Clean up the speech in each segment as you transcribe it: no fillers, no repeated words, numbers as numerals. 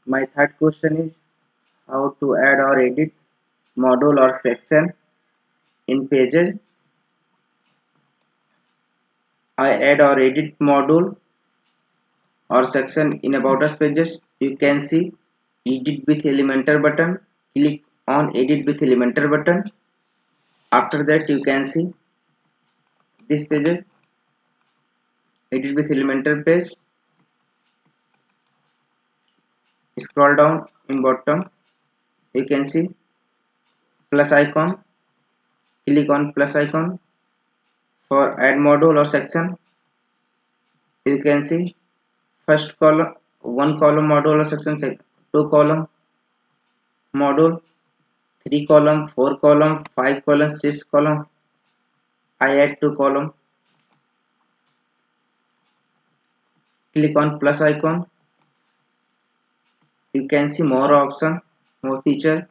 My third question is how to add or edit module or section in Pages. I add or edit module or section in About Us pages. You can see Edit with Elementor button. Click on Edit with Elementor button. After that, you can see this pages. Edit with Elementor page. Scroll down in bottom. You can see plus icon. Click on plus icon for add module or section. You can see first column, one column module or section, two column module, three column, four column, five column, six column. I add two column. Click on plus icon. You can see more option, more feature.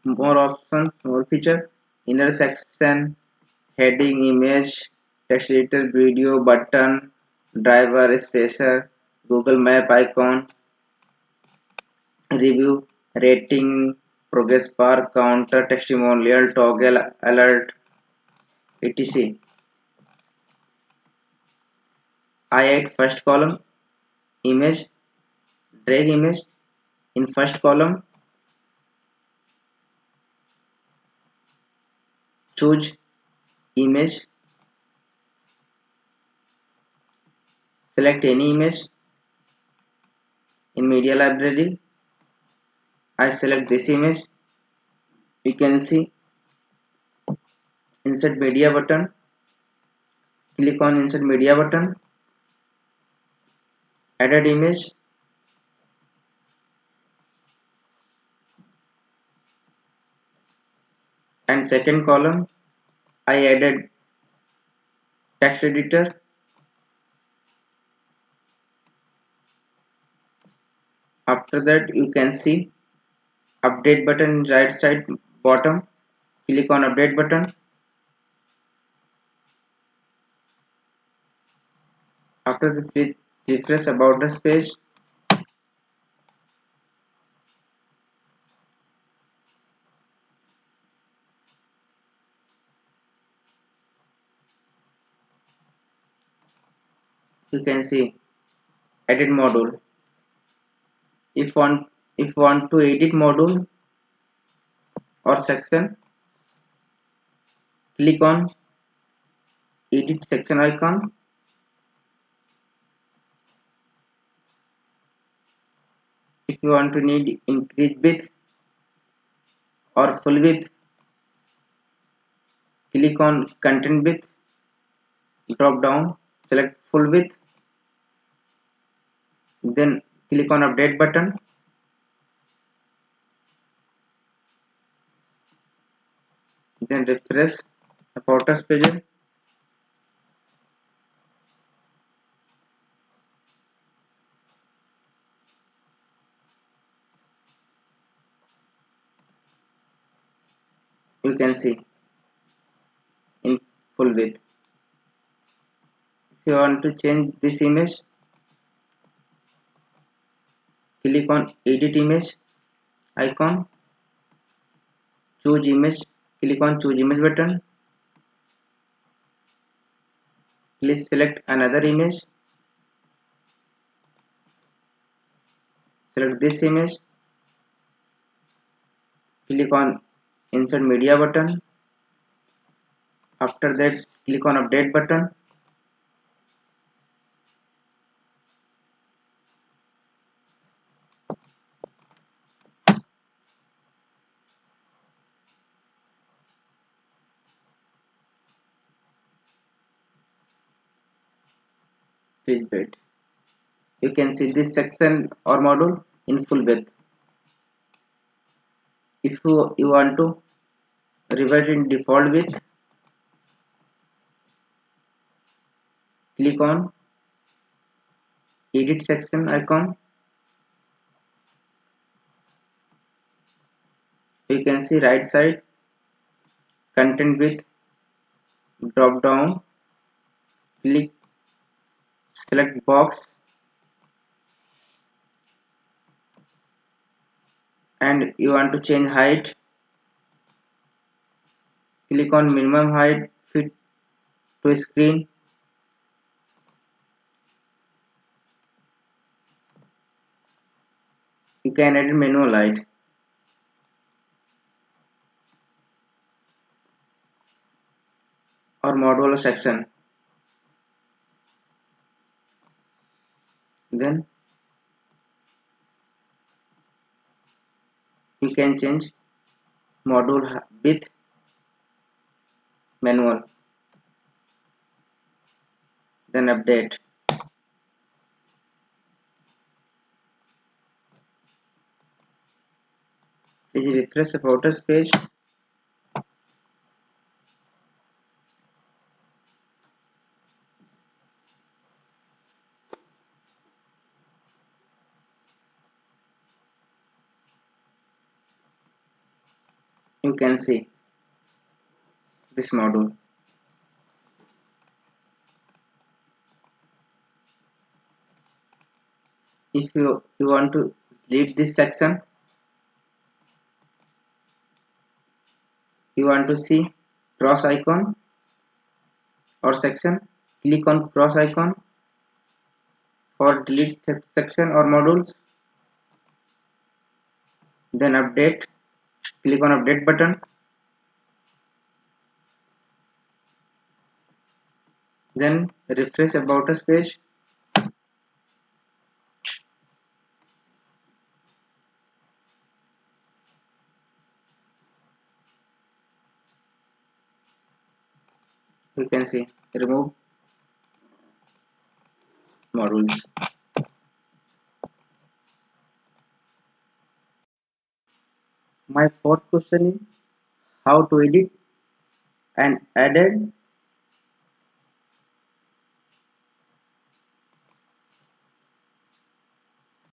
More options, more feature. Inner section, heading, image, text editor, video, button, driver, spacer, Google Map icon, review, rating, progress bar, counter, testimonial, toggle, alert, etc. I add first column, image, drag image in first column, choose image, select any image in media library. I select this image. You can see insert media button. Click on insert media button. Added image. And second column I added text editor. After that you can see update button in right side bottom. Click on update button. After the refresh about this page, you can see edit module. If want to edit module or section, click on edit section icon. If you want to need increase width or full width, click on content width, drop down, select full width, then click on update button. Then refresh the photos page. You can see in full width. If you want to change this image, click on edit image icon, choose image, click on choose image button. Please select another image, select this image, click on insert media button. After that click on update button. Please wait. You can see this section or module in full width. If you want to revert in default width, click on edit section icon. You can see right side content width, drop down, click select box and you want to change height. Click on minimum height fit to screen. You can edit manual height or module section. Then you can change module width manual. Then update. Please refresh the photos page. You can see this module. If you want to delete this section, you want to see cross icon or section, click on cross icon for delete section or modules. Then update, click on update button. Then refresh about us page. You can see remove modules. My fourth question is how to edit and added